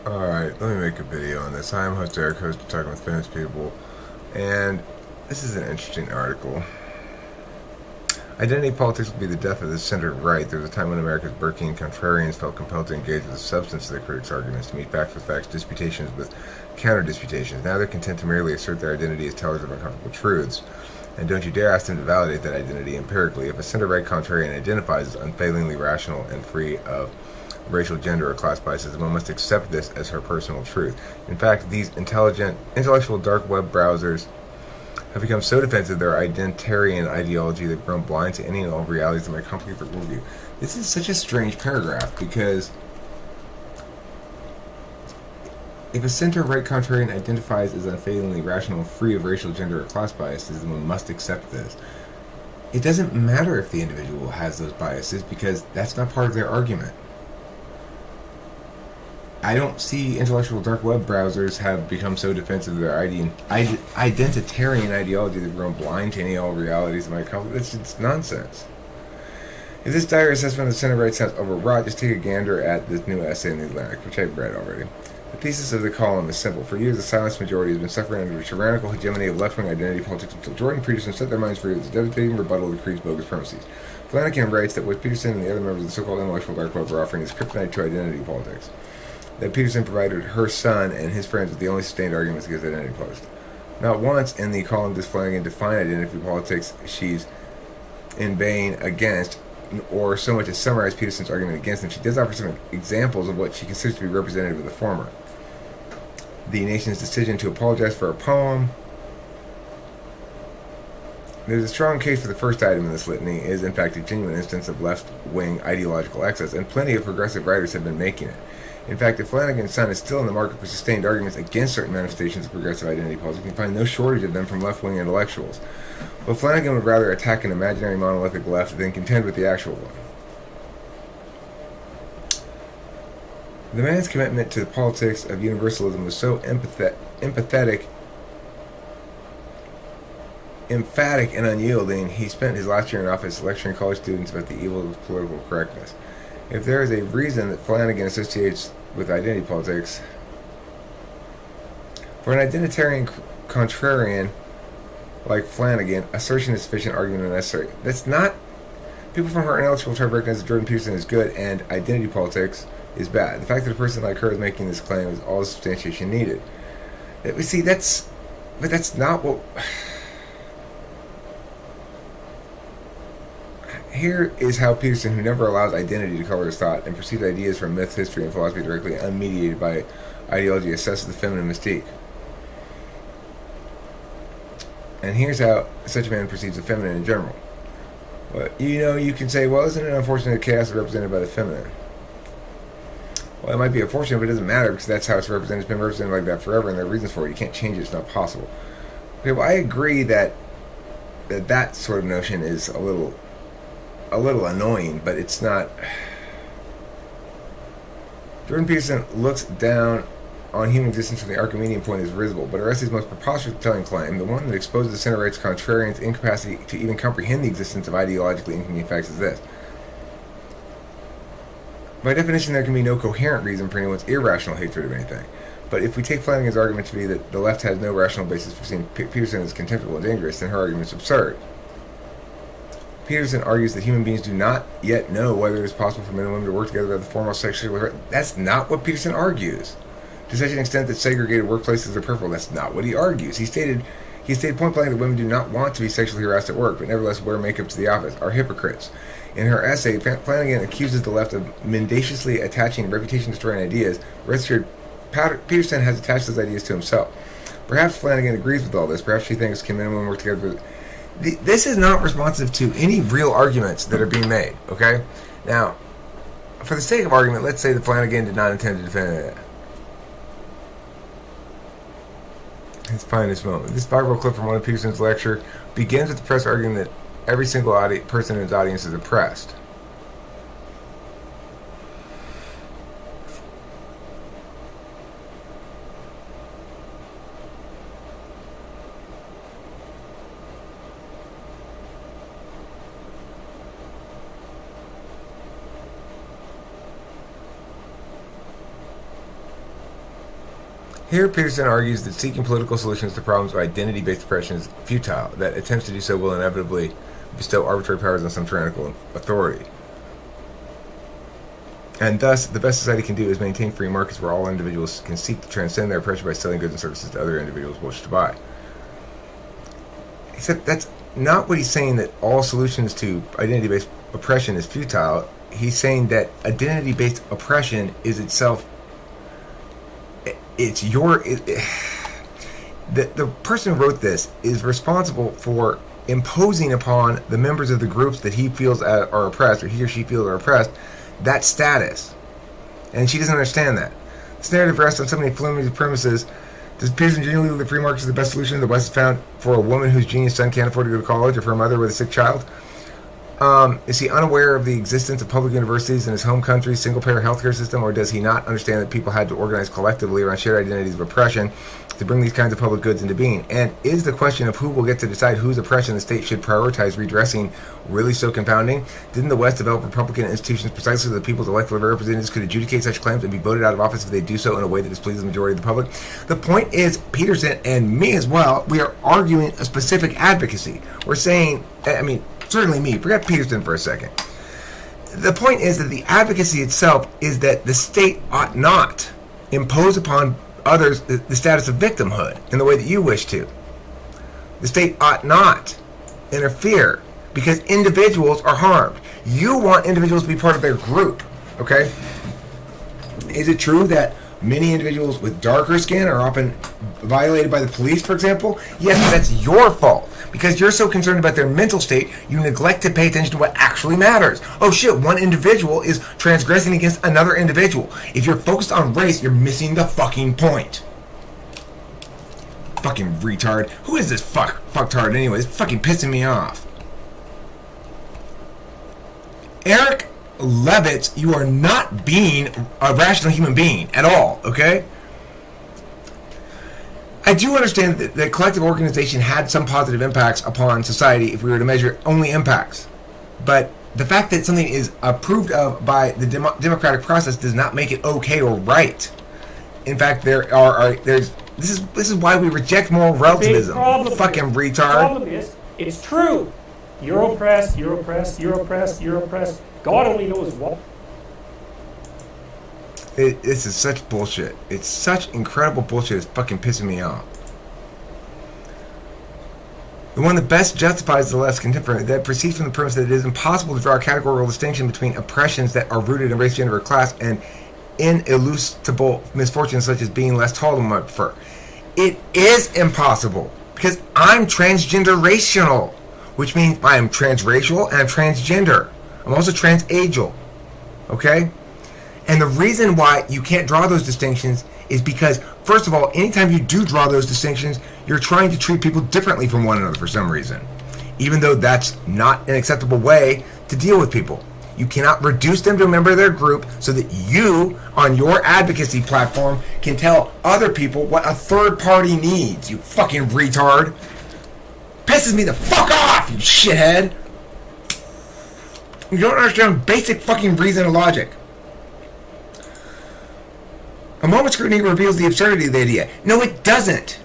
Alright, let me make a video on this. Hi, I'm host Eric, host of Talking with Famous People, and this is an interesting article. Identity politics will be the death of the center right. There was a time when America's Burkean contrarians felt compelled to engage with the substance of their critics' arguments, to meet facts with facts, disputations with counter-disputations. Now they're content to merely assert their identity as tellers of uncomfortable truths. And don't you dare ask them to validate that identity empirically. If a center-right contrarian identifies as unfailingly rational and free of racial, gender, or class biases, one must accept this as her personal truth. In fact, these intellectual dark web browsers have become so defensive of their identitarian ideology they've grown blind to any and all realities that might complicate their worldview. This is such a strange paragraph because if a center-right contrarian identifies as unfailingly rational and free of racial, gender, or class biases, then one must accept this. It doesn't matter if the individual has those biases because that's not part of their argument. I don't see intellectual dark web browsers have become so defensive of their identitarian ideology they've grown blind to any and all realities of my conflict. That's just nonsense. If this dire assessment of the center right sounds overwrought, just take a gander at this new essay in the Atlantic, which I've read already. The thesis of the column is simple. For years, the silenced majority has been suffering under the tyrannical hegemony of left-wing identity politics until Jordan Peterson set their minds free with his devastating rebuttal of the creed's bogus premises. Flanagan writes that what Peterson and the other members of the so-called intellectual dark web are offering is kryptonite to identity politics. That Peterson provided her son and his friends with the only sustained arguments against identity politics. Not once in the column does Flanagan define identity politics she's inveighing against, or so much as summarize Peterson's argument against them. She does offer some examples of what she considers to be representative of the former. The nation's decision to apologize for a poem. There's a strong case for the first item in this litany is, in fact, a genuine instance of left-wing ideological excess, and plenty of progressive writers have been making it. In fact, if Flanagan's son is still in the market for sustained arguments against certain manifestations of progressive identity politics, you can find no shortage of them from left-wing intellectuals. But Flanagan would rather attack an imaginary monolithic left than contend with the actual one. The man's commitment to the politics of universalism was so emphatic, and unyielding, he spent his last year in office lecturing college students about the evils of political correctness. If there is a reason that Flanagan associates with identity politics, for an identitarian contrarian like Flanagan, assertion is sufficient, argument unnecessary. That's not. People from her intellectual tribe recognize that Jordan Peterson is good and identity politics is bad. The fact that a person like her is making this claim is all the substantiation needed. See, that's not what. Here is how Peterson, who never allows identity to color his thought and perceives ideas from myth, history, and philosophy directly unmediated by ideology, assesses the feminine mystique. And here's how such a man perceives the feminine in general. But you can say, well, isn't it unfortunate that chaos is represented by the feminine? Well, it might be unfortunate, but it doesn't matter because that's how it's represented. It's been represented like that forever, and there are reasons for it. You can't change it. It's not possible. Okay, well, I agree that sort of notion is a little annoying, but it's not. Jordan Peterson looks down on human existence from the Archimedean point as risible, but Arrest's most preposterous telling claim, the one that exposes the center-right's contrarian's incapacity to even comprehend the existence of ideologically inconvenient facts, is this. By definition, there can be no coherent reason for anyone's irrational hatred of anything. But if we take Flanagan's argument to be that the left has no rational basis for seeing Peterson as contemptible and dangerous, then her argument is absurd. Peterson argues that human beings do not yet know whether it is possible for men and women to work together without the formal sexual. That's not what Peterson argues. To such an extent that segregated workplaces are preferable, that's not what he argues. He stated point blank that women do not want to be sexually harassed at work, but nevertheless wear makeup to the office, are hypocrites. In her essay, Flanagan accuses the left of mendaciously attaching reputation-destroying ideas. Rest assured, Peterson has attached those ideas to himself. Perhaps Flanagan agrees with all this. Perhaps she thinks can men and women work together. This is not responsive to any real arguments that are being made, okay? Now, for the sake of argument, let's say that Flanagan did not intend to defend it. Let's find this moment. This viral clip from one of Peterson's lecture begins with the press arguing that every single person in his audience is oppressed. Here, Peterson argues that seeking political solutions to problems of identity-based oppression is futile, that attempts to do so will inevitably bestow arbitrary powers on some tyrannical authority. And thus, the best society can do is maintain free markets where all individuals can seek to transcend their oppression by selling goods and services to other individuals who wish to buy. Except that's not what he's saying, that all solutions to identity-based oppression is futile. He's saying that identity-based oppression is itself, it's your, the person who wrote this is responsible for imposing upon the members of the groups that he feels are oppressed, or he or she feels are oppressed, that status. And she doesn't understand that. This narrative rests on so many flimsy premises. Does Peterson genuinely believe the free market is the best solution the West has found for a woman whose genius son can't afford to go to college, or for a mother with a sick child? Is he unaware of the existence of public universities in his home country's single-payer healthcare system, or does he not understand that people had to organize collectively around shared identities of oppression to bring these kinds of public goods into being? And is the question of who will get to decide whose oppression the state should prioritize redressing really so confounding? Didn't the West develop Republican institutions precisely so that people's elected representatives could adjudicate such claims and be voted out of office if they do so in a way that displeases the majority of the public? The point is, Peterson and me as well, we are arguing a specific advocacy. We're saying, certainly me, forget Peterson for a second. The point is that the advocacy itself is that the state ought not impose upon others the status of victimhood in the way that you wish to. The state ought not interfere because individuals are harmed. You want individuals to be part of their group, okay? Is it true that many individuals with darker skin are often violated by the police, for example? Yes, but that's your fault. Because you're so concerned about their mental state, you neglect to pay attention to what actually matters. Oh shit, one individual is transgressing against another individual. If you're focused on race, you're missing the fucking point. Fucking retard. Who is this fucktard anyway? It's fucking pissing me off. Eric Levitz, you are not being a rational human being at all, okay? I do understand that collective organization had some positive impacts upon society if we were to measure only impacts. But the fact that something is approved of by the democratic process does not make it okay or right. In fact, this is why we reject moral relativism. Fucking retard. The problem is, it's true. You're oppressed, you're oppressed, you're oppressed, you're oppressed. God only knows what. This is such bullshit. It's such incredible bullshit. It's fucking pissing me off. The one that best justifies the less contemporary, that proceeds from the premise that it is impossible to draw a categorical distinction between oppressions that are rooted in race, gender, or class, and inelucidable misfortunes such as being less tall than one might prefer. It is impossible because I'm transgenerational, which means I am transracial and I'm transgender. I'm also transageal. Okay? And the reason why you can't draw those distinctions is because, first of all, anytime you do draw those distinctions, you're trying to treat people differently from one another for some reason. Even though that's not an acceptable way to deal with people. You cannot reduce them to a member of their group so that you, on your advocacy platform, can tell other people what a third party needs, you fucking retard. Pisses me the fuck off, you shithead. You don't understand basic fucking reason and logic. A moment's scrutiny reveals the absurdity of the idea. No, it doesn't.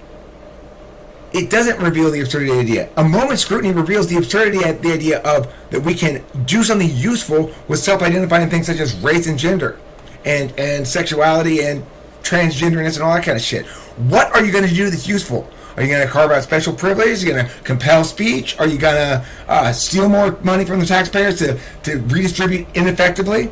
It doesn't reveal the absurdity of the idea. A moment's scrutiny reveals the absurdity of the idea of that we can do something useful with self-identifying things such as race and gender and sexuality and transgenderness and all that kind of shit. What are you going to do that's useful? Are you going to carve out special privileges? Are you going to compel speech? Are you going to steal more money from the taxpayers to redistribute ineffectively?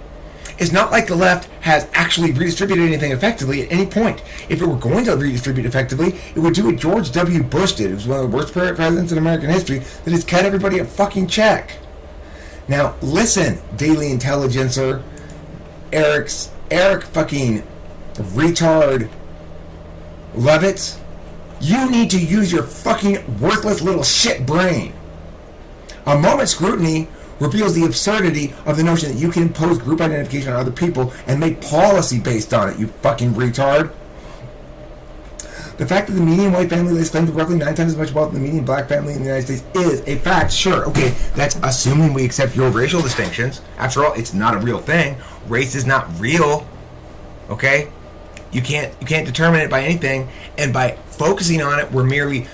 It's not like the left has actually redistributed anything effectively at any point. If it were going to redistribute effectively, it would do what George W. Bush did. It was one of the worst presidents in American history that has cut everybody a fucking check. Now, listen, Daily Intelligencer, Eric fucking retard Levitz, you need to use your fucking worthless little shit brain. A moment's scrutiny reveals the absurdity of the notion that you can impose group identification on other people and make policy based on it, you fucking retard. The fact that the median white family lays claim to roughly 9 times as much wealth as the median black family in the United States is a fact. Sure, okay, that's assuming we accept your racial distinctions. After all, it's not a real thing. Race is not real. Okay? You can't determine it by anything, and by focusing on it, we're merely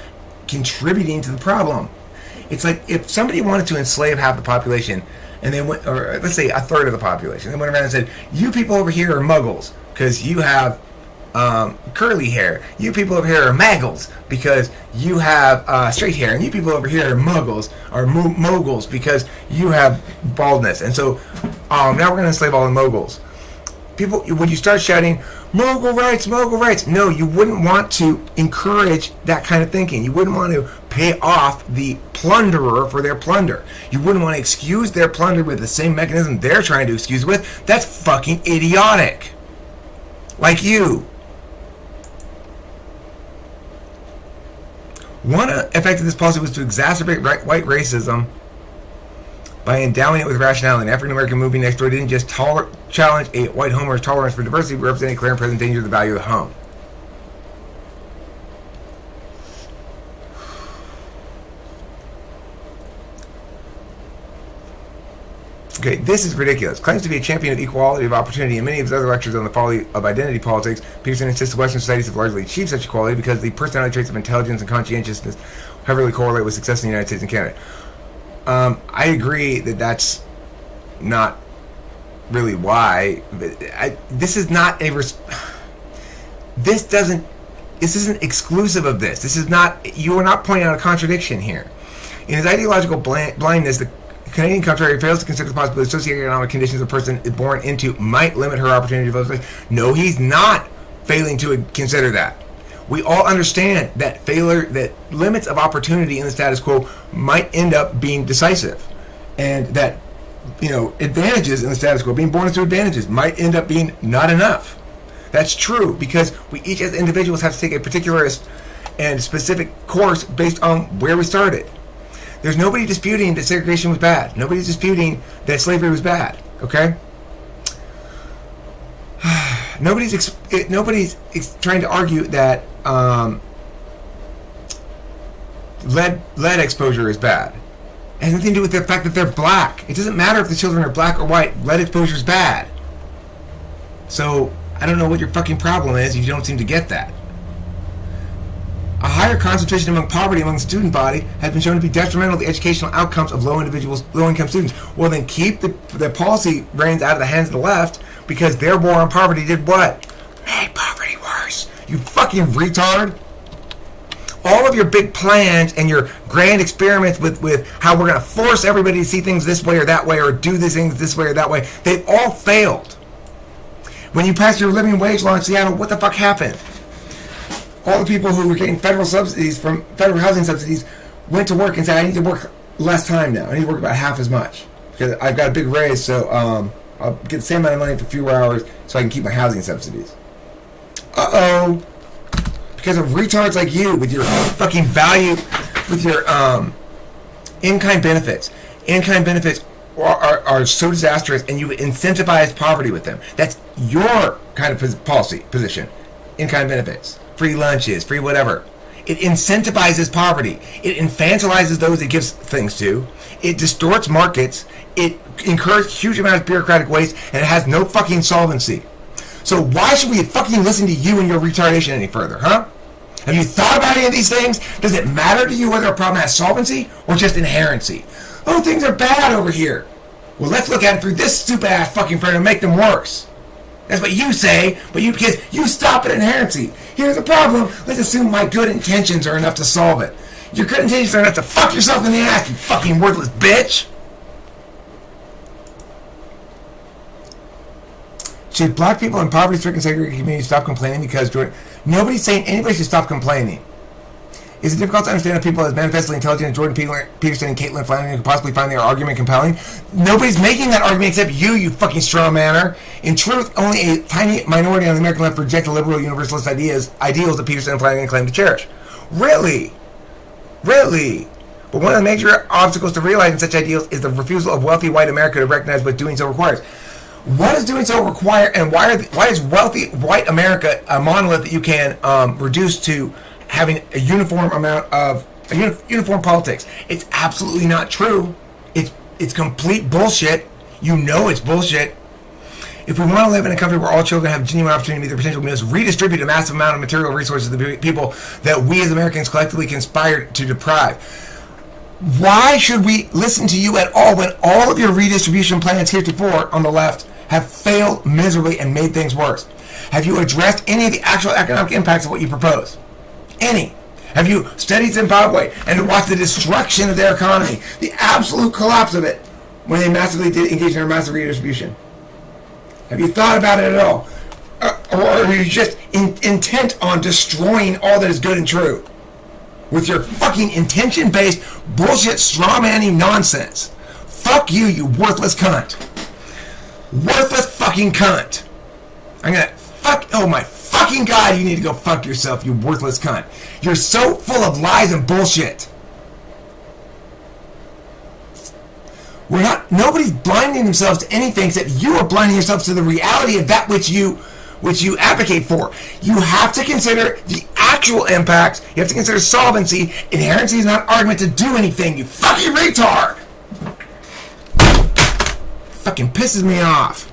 contributing to the problem. It's like if somebody wanted to enslave half the population, and they went, or let's say a third of the population, they went around and said, "You people over here are muggles because you have curly hair. You people over here are maggles because you have straight hair, and you people over here are muggles or moguls because you have baldness." And so now we're going to enslave all the moguls. People, when you start shouting mogul rights, no, you wouldn't want to encourage that kind of thinking. You wouldn't want to pay off the plunderer for their plunder. You wouldn't want to excuse their plunder with the same mechanism they're trying to excuse with. That's fucking idiotic. Like you. One effect of this policy was to exacerbate white racism by endowing it with rationality. An African-American movie next door didn't just challenge a white homeowner's tolerance for diversity, but represented a clear and present danger to the value of the home. Okay, this is ridiculous. Claims to be a champion of equality of opportunity. In many of his other lectures on the folly of identity politics, Peterson insists Western societies have largely achieved such equality because the personality traits of intelligence and conscientiousness heavily correlate with success in the United States and Canada. I agree that that's not really why. But this is not a. This isn't exclusive of this. This is not. You are not pointing out a contradiction here. In his ideological blindness, the Canadian contrary fails to consider the possibility socioeconomic conditions a person is born into might limit her opportunity to vote. No, he's not failing to consider that. We all understand that that limits of opportunity in the status quo might end up being decisive, and that advantages in the status quo, being born into advantages, might end up being not enough. That's true because we each as individuals have to take a particularist and specific course based on where we started. There's nobody disputing that segregation was bad. Nobody's disputing that slavery was bad. Okay. Nobody's trying to argue that lead exposure is bad. It has nothing to do with the fact that they're black. It doesn't matter if the children are black or white. Lead exposure is bad. So I don't know what your fucking problem is if you don't seem to get that. A higher concentration among poverty among the student body has been shown to be detrimental to the educational outcomes of low-income students. Well, then keep the policy reins out of the hands of the left, because their war on poverty did what? Made poverty worse. You fucking retard. All of your big plans and your grand experiments with how we're going to force everybody to see things this way or that way, or do these things this way or that way, they've all failed. When you passed your living wage law in Seattle, what the fuck happened? All the people who were getting federal subsidies from federal housing subsidies went to work and said, I need to work less time now. I need to work about half as much because I've got a big raise, so I'll get the same amount of money for fewer hours so I can keep my housing subsidies. Uh-oh. Because of retards like you with your fucking value, with your in-kind benefits. In-kind benefits are so disastrous, and you incentivize poverty with them. That's your kind of policy position. In-kind benefits. Free lunches, free whatever. It incentivizes poverty. It infantilizes those it gives things to. It distorts markets. It incurs huge amounts of bureaucratic waste, and it has no fucking solvency. So why should we fucking listen to you and your retardation any further, huh? Have you thought about any of these things? Does it matter to you whether a problem has solvency or just inherency? Oh, things are bad over here. Well, let's look at it through this stupid ass fucking frame and make them worse. That's what you say, but because you stop at inherency. Here's the problem. Let's assume my good intentions are enough to solve it. Your good intentions are enough to fuck yourself in the ass, you fucking worthless bitch. Should black people in poverty-stricken segregated communities stop complaining because nobody's saying anybody should stop complaining. Is it difficult to understand that people as manifestly intelligent as Jordan Peterson and Caitlin Flanagan could possibly find their argument compelling? Nobody's making that argument except you fucking straw manner. In truth, only a tiny minority on the American left reject the liberal universalist ideals that Peterson and Flanagan claim to cherish. Really? Really? But one of the major obstacles to realizing such ideals is the refusal of wealthy white America to recognize what doing so requires. What does doing so require, and why is wealthy white America a monolith that you can reduce to having a uniform amount of uniform politics? It's absolutely not true. It's complete bullshit. You know it's bullshit. If we want to live in a country where all children have genuine opportunity to meet their potential, we must redistribute a massive amount of material resources to the people that we as Americans collectively conspire to deprive. Why should we listen to you at all when all of your redistribution plans heretofore on the left have failed miserably and made things worse? Have you addressed any of the actual economic impacts of what you propose? Any? Have you studied Zimbabwe and watched the destruction of their economy, the absolute collapse of it, when they massively did engage in a massive redistribution? Have you thought about it at all? Or are you just intent on destroying all that is good and true with your fucking intention-based bullshit straw-manning nonsense? Fuck you, you worthless cunt. Worthless fucking cunt. Oh my fucking God, you need to go fuck yourself, you worthless cunt. You're so full of lies and bullshit. Nobody's blinding themselves to anything except you are blinding yourselves to the reality of that which you advocate for. You have to consider the actual impacts. You have to consider solvency. Inherency is not an argument to do anything, you fucking retard. Fucking pisses me off.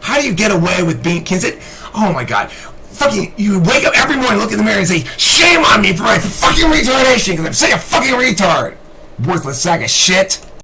How do you get away with being considered? Oh my God. Fucking, you wake up every morning, look in the mirror and say, shame on me for my fucking retardation because I'm such a fucking retard. Worthless sack of shit.